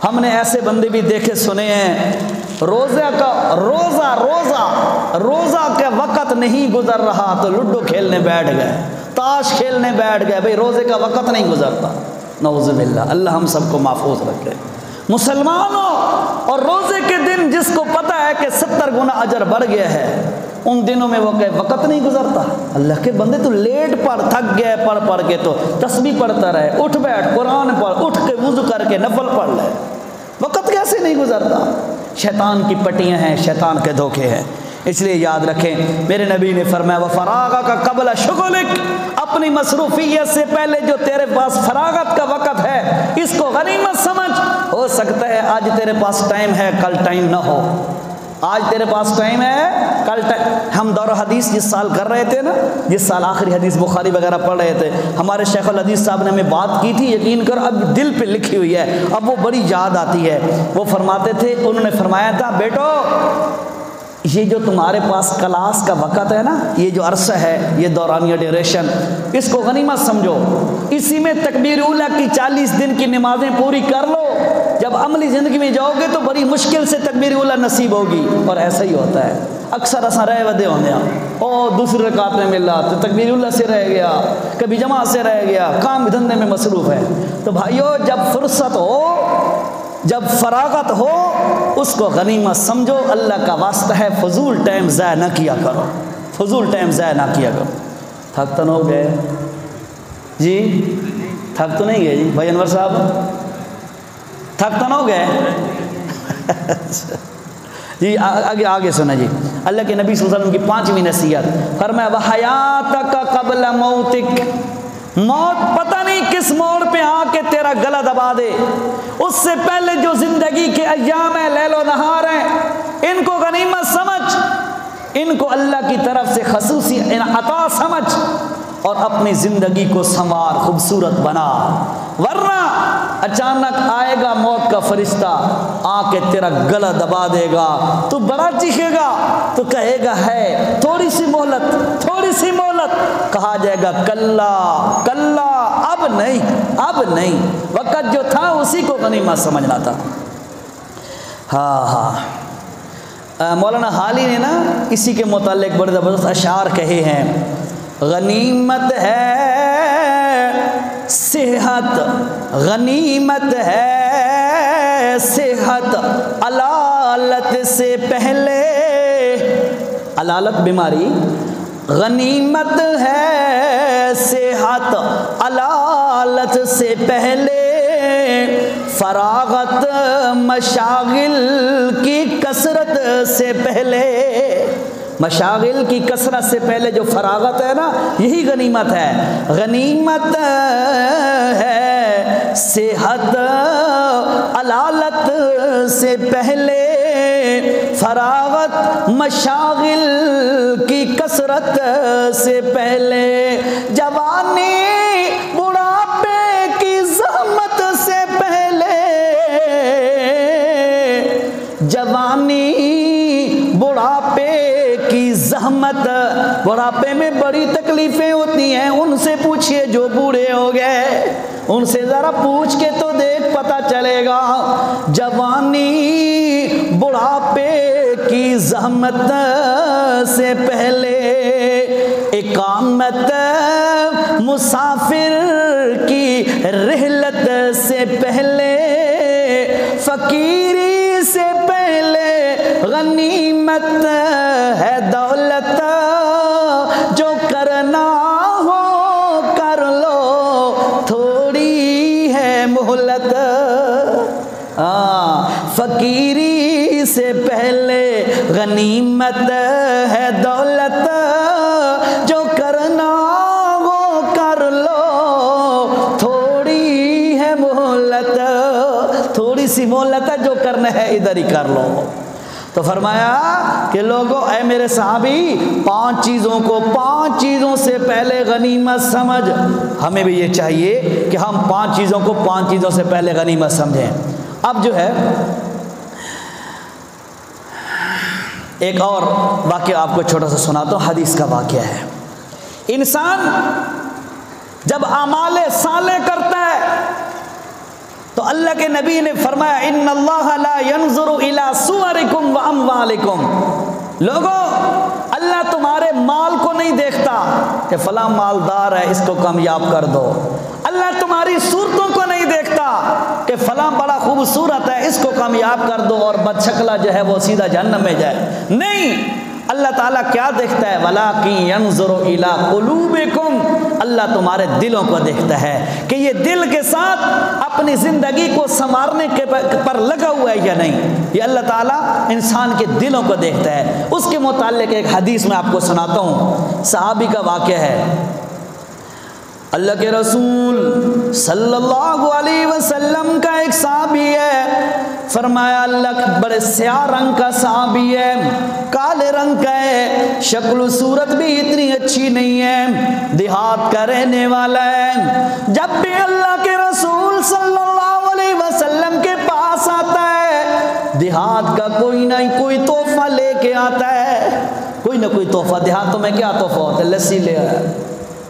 ہم نے ایسے بندے بھی دیکھے سنے ہیں، روزہ کے وقت نہیں گزر رہا تو لڈو کھیلنے بیٹھ گئے، تاش کھیلنے بیٹھ گئے، بھئی روزے کا وقت نہیں گزرتا۔ نعوذ باللہ، اللہ ہم سب کو محفوظ رکھے۔ مسلمانوں، اور روزے کے دن جس کو پتہ ہے کہ 70 گنا اجر بڑھ گیا ہے، ان دنوں میں وہ کہ وقت نہیں گزرتا۔ اللہ کے بندے تو لیٹ پڑھ، تھک گئے پڑھ کے، تو تسبیح پڑھتا رہے، اٹھ بیٹھ قرآن پڑھ، اٹھ کے وضو کر کے نفل پڑھ لے، وقت کیسے نہیں گزرتا؟ شیطان کی پٹیاں ہیں، شیطان کے دھوکے ہیں۔ اس لیے یاد رکھیں، میرے نبی نے فرمایا وفراغ کا قبل شغلک، اپنی مصروفیت سے پہلے جو تیرے پاس فراغت کا وقت ہے اس کو غنیمت سمجھ۔ ہو سکتا ہے آج تیرے پاس ٹائم ہے، کل ٹائم نہ ہو، آج تیرے پاس ٹائم ہے، کل ٹائم۔ ہم دور حدیث جس سال کر رہے تھے نا، جس سال آخری حدیث بخاری وغیرہ پڑھ رہے تھے، ہمارے شیخ الحدیث صاحب نے ہمیں بات کی تھی، یقین کر اب دل پہ لکھی ہوئی ہے، اب وہ بڑی یاد آتی ہے۔ وہ فرماتے تھے، انہوں نے فرمایا تھا بیٹو، یہ جو تمہارے پاس کلاس کا وقت ہے نا، یہ جو عرصہ ہے، یہ دورانیہ ڈیوریشن، اس کو غنیمت سمجھو، اسی میں تکبیر اولیٰ کی 40 دن کی نمازیں پوری کر لو۔ جب عملی زندگی میں جاؤ گے تو بڑی مشکل سے تکبیر اولیٰ نصیب ہوگی، اور ایسا ہی ہوتا ہے اکثر ایسا رہ ودے ہونے، او دوسری رکعت میں ملا تو تکبیر اولیٰ سے رہ گیا، کبھی جماعت سے رہ گیا، کام دھندے میں مصروف ہے۔ تو بھائیو، جب فرصت ہو، جب فراغت ہو، اس کو غنیمت سمجھو، اللہ کا واسطہ ہے، فضول ٹائم ضائع نہ کیا کرو، فضول ٹائم ضائع نہ کیا کرو۔ تھک تو نہ ہو گئے جی؟ تھک تو نہیں گئے جی بھائی انور صاحب؟ تھک تو نہ ہو گئے جی؟ آگے سنا جی، اللہ کے نبی صلی اللہ علیہ وسلم کی 5ویں نصیحت، فرمایا وحیاتک قبل موتک، موت پتہ نہیں کس موڑ پہ آ کے تیرا گلا دبا دے، اس سے پہلے جو زندگی کے ایام ہیں، لیل و نہار ہیں، ان کو غنیمت سمجھ، ان کو اللہ کی طرف سے خصوصی عطا سمجھ، اور اپنی زندگی کو سنوار، خوبصورت بنا، ورنہ اچانک آئے گا موت کا فرشتہ، آ کے تیرا گلا دبا دے گا، تو بڑا چیخے گا، تو کہے گا ہے تھوڑی سی مہلت، تھوڑی سی مہلت، کہا جائے گا کلا کلا اب نہیں، وقت جو تھا اسی کو غنیمت سمجھنا تھا۔ مولانا حالی نے نا اسی کے متعلق بڑے زبردست اشعار کہے ہیں، غنیمت ہے صحت، غنیمت ہے صحت، علالت سے پہلے، علالت بیماری، غنیمت ہے صحت علالت سے پہلے، فراغت مشاغل کی کثرت سے پہلے، مشاغل کی کثرت سے پہلے جو فراغت ہے نا یہی غنیمت ہے۔ غنیمت ہے صحت علالت سے پہلے، فراغت مشاغل کی کثرت سے پہلے، جوانی بڑھاپے کی زحمت سے پہلے، جوانی بڑھاپے کی زحمت، بڑھاپے میں بڑی تکلیفیں ہوتی ہیں، ان سے پوچھئے جو بوڑھے ہو گئے، ان سے ذرا پوچھ کے تو دیکھ پتہ چلے گا۔ جوانی بڑھاپے کی زحمت سے پہلے، اقامت مسافر کی رحلت سے پہلے، فقیری سے پہلے غنیمت ہے دولت، جو کرنا ہو کر لو تھوڑی ہے مہلت، فقیری سے پہلے غنیمت ہے دولت، جو کرنا ہو کر لو تھوڑی ہے مہلت، تھوڑی سی مہلت ہے، جو کرنا ہے ادھر ہی کر لو۔ تو فرمایا کہ لوگوں اے میرے صحابی، پانچ چیزوں سے پہلے غنیمت سمجھ۔ ہمیں بھی یہ چاہیے کہ ہم پانچ چیزوں سے پہلے غنیمت سمجھیں۔ اب جو ہے ایک اور واقعہ آپ کو چھوٹا سا سناتا ہوں، حدیث کا واقعہ ہے۔ انسان جب اعمال صالح کرتا ہے تو اللہ کے نبی نے فرمایا ان اللہ لا ينظر الى صورکم واموالکم، لوگوں اللہ تمہارے مال کو نہیں دیکھتا کہ فلاں مالدار ہے اس کو کامیاب کر دو، اللہ تمہاری صورتوں کو نہیں دیکھتا کہ فلاں بڑا خوبصورت ہے اس کو کامیاب کر دو اور بدشکلہ جو ہے وہ سیدھا جہنم میں جائے، نہیں، اللہ تعالیٰ کیا دیکھتا ہے؟ وَلَٰكِن يَنظُرُ إِلَىٰ قُلُوبِكُمْ، اللہ تمہارے دلوں کو دیکھتا ہے کہ یہ دل کے ساتھ اپنی زندگی کو سنوارنے کے پر لگا ہوا ہے یا نہیں، یہ اللہ تعالیٰ انسان کے دلوں کو دیکھتا ہے۔ اس کے متعلق ایک حدیث میں آپ کو سناتا ہوں، صحابی کا واقعہ ہے۔ اللہ کے رسول صلی اللہ علیہ وسلم کا ایک صحابی ہے، فرمایا اللہ بڑے سیاہ رنگ کا صحابی ہے، کالے رنگ کا ہے، شکل و صورت بھی اتنی اچھی نہیں ہے، دیہات کا رہنے والا ہے۔ جب بھی اللہ کے رسول صلی اللہ علیہ وسلم کے پاس آتا ہے، دیہات کا کوئی نہ کوئی تحفہ لے کے آتا ہے، کوئی نہ کوئی تحفہ۔ دیہاتوں میں کیا تحفہ ہوتا ہے؟ لسی لے آیا،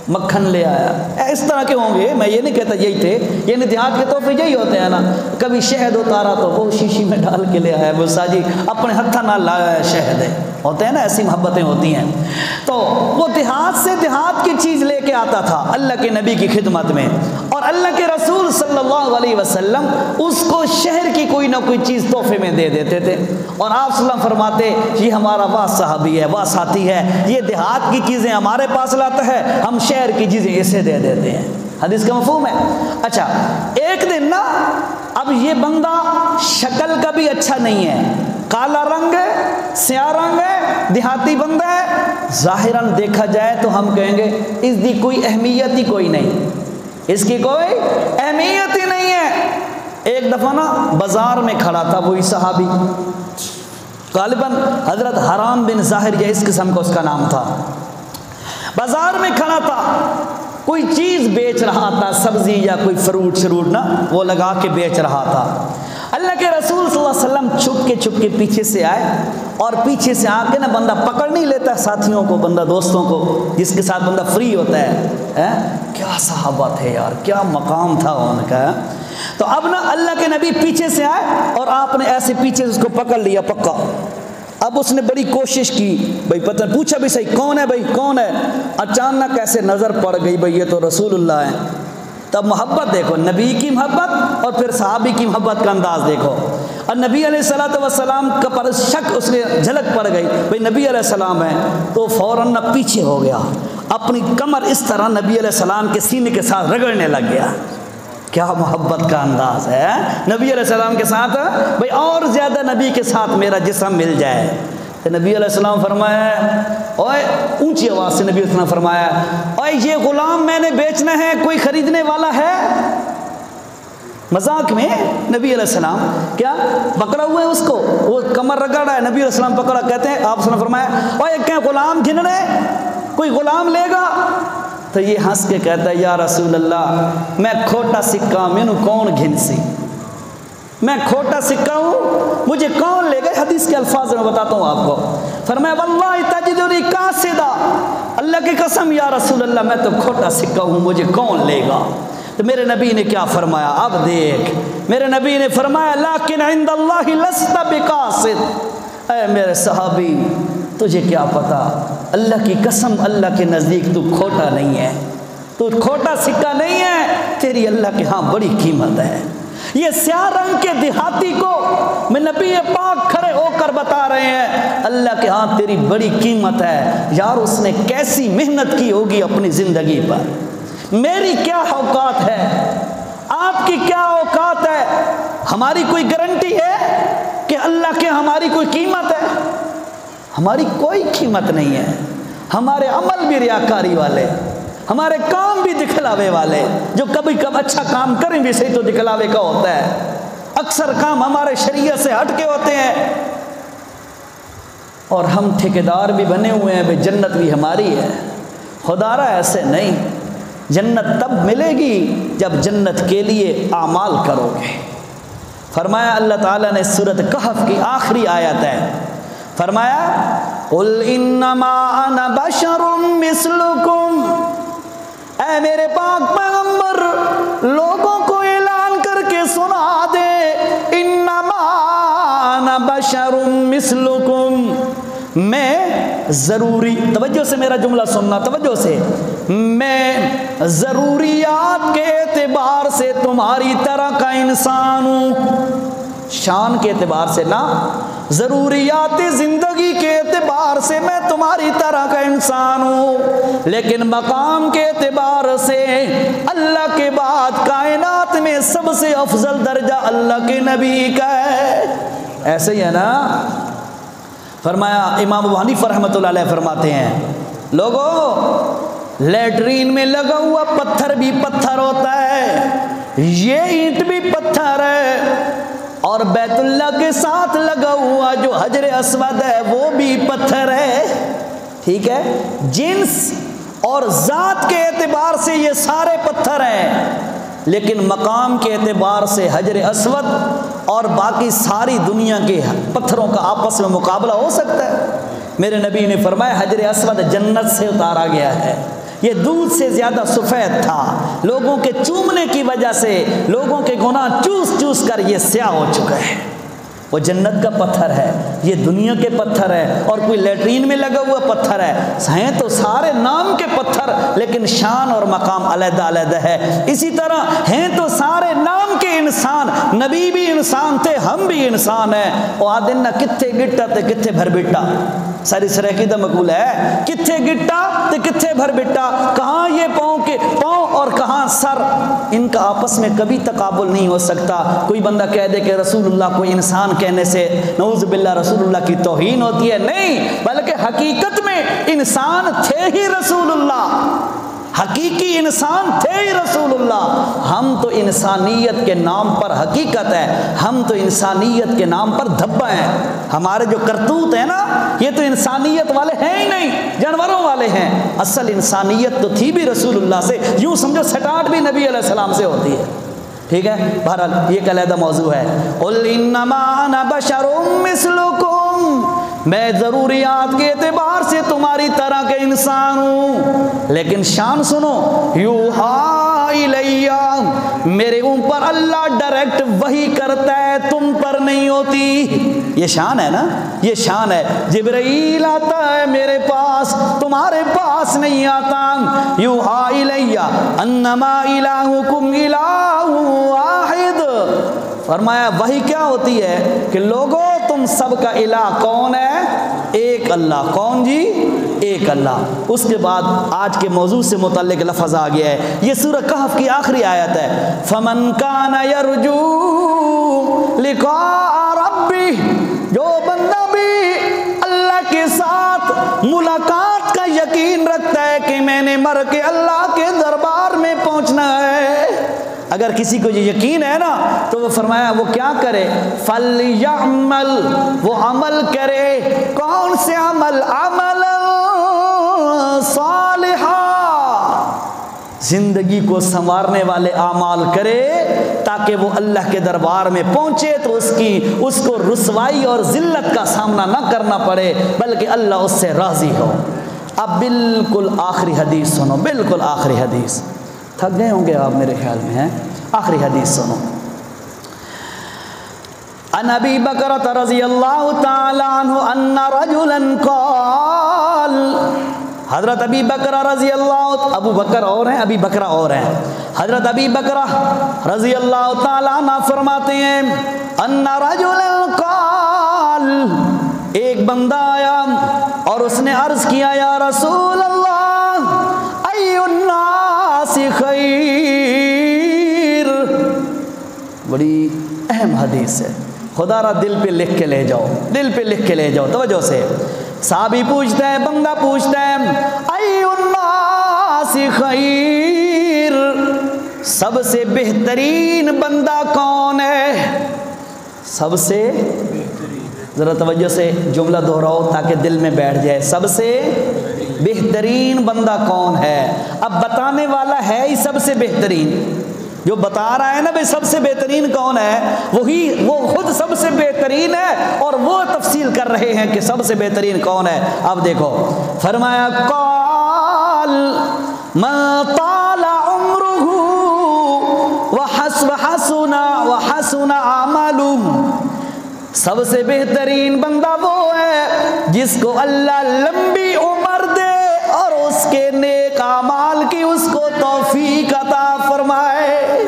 مکھن لے آیا، اس طرح کے ہوں گے، میں یہ نہیں کہتا یہی تھے، یعنی دیہات کے تحفے یہی ہوتے ہیں نا، کبھی شہد اتارا تو وہ شیشی میں ڈال کے لے آیا، وہ ساجی اپنے ہتھا نہ لایا ہے شہد ہے، ہوتے ہیں نا، ایسی محبتیں ہوتی ہیں۔ تو وہ دیہات سے دیہات کی چیز لے کے آتا تھا اللہ کے نبی کی خدمت میں، اور اللہ کے رسول صلی اللہ علیہ وسلم اس کو شہر کی کوئی نہ کوئی چیز تحفے میں دے دیتے تھے، اور آپ صلی اللہ علیہ وسلم فرماتے یہ ہمارا وہ صحابی ہے، وہ ساتھی ہے، یہ دیہات کی چیزیں ہمارے پاس لاتا ہے، ہم شہر کی چیزیں اسے دے دیتے ہیں۔ حدیث کا مفہوم ہے۔ اچھا، ایک دن نا، اب یہ بندہ شکل کا بھی اچھا نہیں ہے، کالا رنگ ہے، سیاہ رنگ ہے، دیہاتی بندہ ہے، ظاہراً دیکھا جائے تو ہم کہیں گے اس کی کوئی اہمیت ہی کوئی نہیں، اس کی کوئی اہمیت ہی نہیں ہے۔ ایک دفعہ نا بازار میں کھڑا تھا وہی صحابی، غالباً حضرت حرام بن ظاہر یا اس قسم کا اس کا نام تھا، بازار میں کھڑا تھا، کوئی چیز بیچ رہا تھا، سبزی یا کوئی فروٹ نا وہ لگا کے بیچ رہا تھا۔ اللہ کے رسول صلی اللہ علیہ وسلم چھپ کے پیچھے سے آئے، اور پیچھے سے آ کے نا بندہ پکڑ نہیں لیتا ساتھیوں کو، بندہ دوستوں کو جس کے ساتھ بندہ فری ہوتا ہے۔ کیا صحابہ تھے یار، کیا مقام تھا ان کا۔ تو اب نا اللہ کے نبی پیچھے سے آئے اور آپ نے ایسے پیچھے سے اس کو پکڑ لیا پکا۔ اب اس نے بڑی کوشش کی، بھائی پتہ پوچھا بھی صحیح کون ہے بھائی کون ہے، اچانک ایسے نظر پڑ گئی بھائی یہ تو رسول اللہ ہے۔ تب محبت دیکھو، نبی کی محبت اور پھر صحابی کی محبت کا انداز دیکھو۔ اور نبی علیہ الصلوۃ والسلام کا پر شک اس نے جھلک پڑ گئی بھائی نبی علیہ السلام ہے، تو فوراً نہ پیچھے ہو گیا، اپنی کمر اس طرح نبی علیہ السلام کے سینے کے ساتھ رگڑنے لگ گیا۔ کیا محبت کا انداز ہے نبی علیہ السلام کے ساتھ، بھائی اور زیادہ نبی کے ساتھ میرا جسم مل جائے۔ تو نبی علیہ السلام فرمایا، اوے اونچی آواز سے نبی علیہ السلام فرمایا، اوے یہ غلام میں نے بیچنا ہے، کوئی خریدنے والا ہے؟ مذاق میں نبی علیہ السلام کیا پکڑا ہوا ہے اس کو، وہ کمر رگڑ رہا ہے، نبی علیہ السلام پکڑا، کہتے ہیں آپ نے فرمایا اوے کیا غلام گھن رہے، کوئی غلام لے گا؟ تو یہ ہنس کے کہتا ہے یا رسول اللہ میں کھوٹا سکہ مینو کون گھن سی، میں کھوٹا سکہ ہوں مجھے کون لے گئے۔ حدیث کے الفاظ میں بتاتا ہوں آپ کو، فرمایا واللہ تجدنی قاصدا، اللہ کی قسم یا رسول اللہ میں تو کھوٹا سکہ ہوں مجھے کون لے گا۔ تو میرے نبی نے کیا فرمایا، اب دیکھ، میرے نبی نے فرمایا لیکن عند اللہ لست بقاصد، اے میرے صحابی تجھے کیا پتا، اللہ کی قسم اللہ کے نزدیک تو کھوٹا نہیں ہے، تو کھوٹا سکہ نہیں ہے، تیری اللہ کے ہاں بڑی قیمت ہے۔ یہ سیاہ رنگ کے دیہاتی کو میں نبی پاک کھڑے ہو کر بتا رہے ہیں اللہ کے ہاں تیری بڑی قیمت ہے۔ یار اس نے کیسی محنت کی ہوگی اپنی زندگی پر، میری کیا اوقات ہے، آپ کی کیا اوقات ہے، ہماری کوئی گارنٹی ہے کہ اللہ کے ہماری کوئی قیمت ہے؟ ہماری کوئی قیمت نہیں ہے، ہمارے عمل بھی ریاکاری والے، ہمارے کام بھی دکھلاوے والے، جو کبھی اچھا کام کریں بھی صحیح تو دکھلاوے کا ہوتا ہے، اکثر کام ہمارے شریعت سے ہٹ کے ہوتے ہیں، اور ہم ٹھیکیدار بھی بنے ہوئے ہیں بھائی جنت بھی ہماری ہے۔ خدا را ایسے نہیں، جنت تب ملے گی جب جنت کے لیے اعمال کرو گے۔ فرمایا اللہ تعالیٰ نے سورۃ کہف کی آخری آیت ہے، فرمایا قل انما انا بشر مثلکم، اے میرے پاک پیغمبر لوگوں کو اعلان کر کے سنا دے، انما انا بشر مثلکم، میں ضروری، توجہ سے میرا جملہ سننا توجہ سے، میں ضروریات کے اعتبار سے تمہاری طرح کا انسان ہوں، شان کے اعتبار سے نہ، ضروریات زندگی کے اعتبار سے میں تمہاری طرح کا انسان ہوں، لیکن مقام کے اعتبار سے اللہ کے بعد کائنات میں سب سے افضل درجہ اللہ کے نبی کا ہے۔ ایسے ہی ہے نا؟ فرمایا امام ابو حنیفہ رحمۃ اللہ علیہ فرماتے ہیں لوگوں لیٹرین میں لگا ہوا پتھر بھی پتھر ہوتا ہے، یہ اینٹ بھی پتھر ہے، اور بیت اللہ کے ساتھ لگا ہوا جو حجر اسود ہے وہ بھی پتھر ہے، ٹھیک ہے، جنس اور ذات کے اعتبار سے یہ سارے پتھر ہیں، لیکن مقام کے اعتبار سے حجر اسود اور باقی ساری دنیا کے پتھروں کا آپس میں مقابلہ ہو سکتا ہے؟ میرے نبی نے فرمایا حجر اسود جنت سے اتارا گیا ہے، یہ دودھ سے زیادہ سفید تھا، لوگوں کے چومنے کی وجہ سے لوگوں کے گناہ چوس چوس کر یہ سیاہ ہو چکا ہے، وہ جنت کا پتھر ہے، یہ دنیا کے پتھر ہے، اور کوئی لیٹرین میں لگا ہوا پتھر ہے، ہیں تو سارے نام کے پتھر لیکن شان اور مقام علیحدہ علیحدہ ہے۔ اسی طرح ہیں تو سارے نام کے انسان، نبی بھی انسان تھے، ہم بھی انسان ہیں، وہ آدن نہ کتھے گٹا تے کتھے بھر بٹا، ساری سرحقی دا مقول ہے، کتھے گٹا تے کتھے بھر بٹا، کہاں یہ پاؤں اور کہاں سر، ان کا آپس میں کبھی تقابل نہیں ہو سکتا۔ کوئی بندہ کہہ دے کہ رسول اللہ کوئی انسان کہنے سے نعوذ باللہ رسول اللہ کی توہین ہوتی ہے، نہیں، بلکہ حقیقت میں انسان تھے ہی رسول اللہ، حقیقی انسان تھے ہی رسول اللہ۔ ہم تو انسانیت کے نام پر حقیقت ہے، ہم تو انسانیت کے نام پر دھبا ہیں، ہمارے جو کرتوت ہیں نا یہ تو انسانیت والے ہیں ہی نہیں، جانوروں والے ہیں۔ اصل انسانیت تو تھی بھی رسول اللہ سے، یوں سمجھو سٹارٹ بھی نبی علیہ السلام سے ہوتی ہے، ٹھیک ہے، بہرحال یہ ایک علیحدہ موضوع ہے۔ قُلْ إِنَّمَا أَنَا بَشَرٌ مِثْلُكُمْ، میں ضروریات کے اعتبار سے تمہاری طرح کے انسان ہوں، لیکن شان سنو، یوحیٰ الیہ، میرے اوپر اللہ ڈائریکٹ وحی کرتا ہے، تم پر نہیں ہوتی۔ یہ شان ہے نا، یہ شان ہے۔ جبرائیل آتا ہے میرے پاس، تمہارے پاس نہیں آتا۔ یوحیٰ الیہ انما الہکم الہ واحد، فرمایا وحی کیا ہوتی ہے کہ لوگوں تم سب کا الہ کون ہے؟ ایک اللہ۔ کون جی؟ ایک اللہ۔ اس کے بعد آج کے موضوع سے متعلق لفظ آ گیا ہے، یہ سورہ کہف کی آخری آیت ہے۔ فَمَنْ كَانَ يَرْجُو لِقَاءَ رَبِّهِ، جو بندہ بھی اللہ کے ساتھ ملاقات کا یقین رکھتا ہے کہ میں نے مر کے اللہ کے دربار میں پہنچنا ہے، اگر کسی کو یہ یقین ہے نا تو وہ فرمایا وہ کیا کرے؟ فَلْيَعْمَلْ، وہ عمل کرے۔ کون سے عمل؟ عمل صالحا، زندگی کو سنوارنے والے اعمال کرے تاکہ وہ اللہ کے دربار میں پہنچے تو اس کو رسوائی اور ذلت کا سامنا نہ کرنا پڑے، بلکہ اللہ اس سے راضی ہو۔ اب بالکل آخری حدیث سنو، بالکل آخری حدیث، تھک گئے ہوں گے آپ میرے خیال میں، ہیں؟ آخری حدیث سنو۔ عن ابی بکرۃ رضی اللہ تعالی عنہ ان رجلا قال، حضرت ابی بکرہ رضی اللہ، ابو بکر اور ہیں، ابی بکرہ اور ہیں، حضرت ابی بکرہ رضی اللہ تعالی عنہ فرماتے ہیں ان رجلا قال، ایک بندہ آیا اور اس نے عرض کیا یا رسول اللہ ای الناس خیر، بڑی اہم حدیث ہے، خدا را دل پہ لکھ کے لے جاؤ، دل پہ لکھ کے لے جاؤ، توجہ سے۔ صحابی پوچھتا ہے، بندہ پوچھتا ہے ای الناس خیر، سب سے بہترین بندہ کون ہے؟ سب سے ذرا توجہ سے جملہ دہراؤ تاکہ دل میں بیٹھ جائے، سب سے بہترین بندہ کون ہے؟ اب بتانے والا ہے ہی سب سے بہترین، جو بتا رہا ہے نا بھئی سب سے بہترین کون ہے، وہ خود سب سے بہترین ہے اور وہ تفصیل کر رہے ہیں کہ سب سے بہترین کون ہے۔ اب دیکھو فرمایا قال من طال عمره وحسن عمله، سب سے بہترین بندہ وہ ہے جس کو اللہ لمبی عمر دے اور اس کے نیک اعمال کی اس کو توفیق عطا فرمائے۔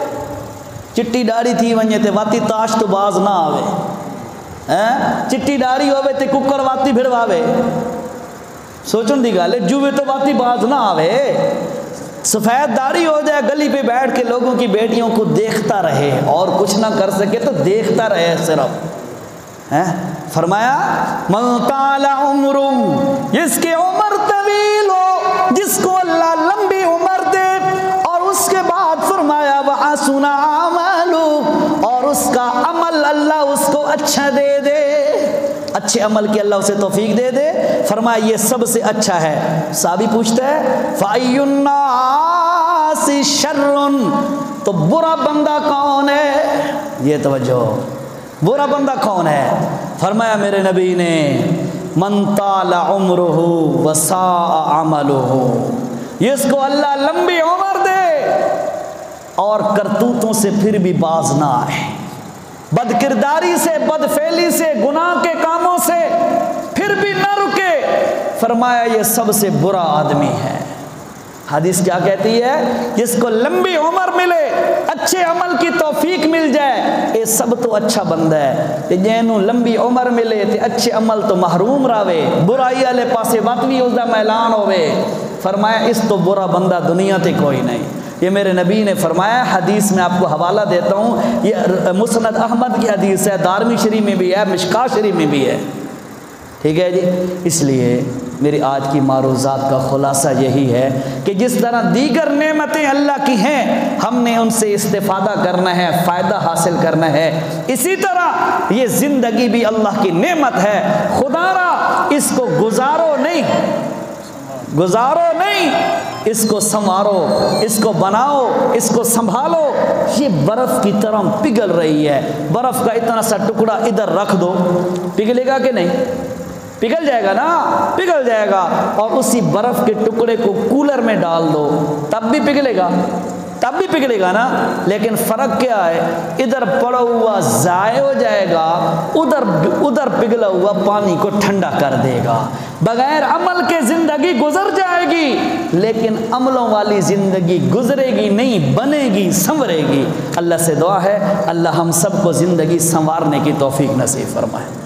چٹی داڑھی تھی ونجے تے واتی تاش تو باز نہ آوے، چٹی داڑھی ہوئے تے ککر واتی بھڑواوے، سوچن دی گل ہے، جوے تو واتی باز نہ آوے، سفید داڑھی ہو جائے گلی پہ بیٹھ کے لوگوں کی بیٹیوں کو دیکھتا رہے اور کچھ نہ کر سکے تو دیکھتا رہے صرف۔ فرمایا من طال عمر، جس کی عمر طویل ہو، جس کو اللہ لمبی عمر دے، اور اس کے بعد فرمایا وحسن عمل، اور اس کا عمل اللہ اس کو اچھا دے دے، اچھے عمل کی اللہ اسے توفیق دے دے، فرمایا یہ سب سے اچھا ہے۔ صحابی پوچھتا ہے فَأَيُّ النَّاسِ شَرٌّ، تو برا بندہ کون ہے؟ یہ توجہ، برا بندہ کون ہے؟ فرمایا میرے نبی نے من طال عمرہ وساء عملہ، جس کو اللہ لمبی عمر دے اور کرتوتوں سے پھر بھی باز نہ آئے، بد کرداری سے، بد فعلی سے، گناہ کے کاموں سے پھر بھی نہ رکے، فرمایا یہ سب سے برا آدمی ہے۔ حدیث کیا کہتی ہے؟ جس کو لمبی عمر ملے، اچھے عمل کی توفیق مل جائے، یہ سب تو اچھا بندہ ہے، جینوں لمبی عمر ملے تے اچھے عمل تو محروم راوے، برائی والے پاسے وقت بھی اس دا میلان ہوئے، فرمایا اس تو برا بندہ دنیا تے کوئی نہیں۔ یہ میرے نبی نے فرمایا، حدیث میں آپ کو حوالہ دیتا ہوں، یہ مسند احمد کی حدیث ہے، دارمی شریف میں بھی ہے، مشکاہ شریف میں بھی ہے، ٹھیک ہے جی۔ اس لیے میری آج کی معروضات کا خلاصہ یہی ہے کہ جس طرح دیگر نعمتیں اللہ کی ہیں، ہم نے ان سے استفادہ کرنا ہے، فائدہ حاصل کرنا ہے، اسی طرح یہ زندگی بھی اللہ کی نعمت ہے، خدا را اس کو گزارو نہیں، اس کو سنوارو، اس کو بناؤ، اس کو سنبھالو، یہ برف کی طرح پگھل رہی ہے۔ برف کا اتنا سا ٹکڑا ادھر رکھ دو، پگھلے گا کہ نہیں؟ پگھل جائے گا نا، پگھل جائے گا۔ اور اسی برف کے ٹکڑے کو کولر میں ڈال دو، تب بھی پگھلے گا، تب بھی پگھلے گا نا۔ لیکن فرق کیا ہے، ادھر پڑا ہوا ضائع ہو جائے گا، ادھر پگھلا ہوا پانی کو ٹھنڈا کر دے گا۔ بغیر عمل کے زندگی گزر جائے گی، لیکن عملوں والی زندگی گزرے گی نہیں، بنے گی، سنورے گی۔ اللہ سے دعا ہے اللہ ہم سب کو زندگی سنوارنے کی توفیق نصیب فرمائے۔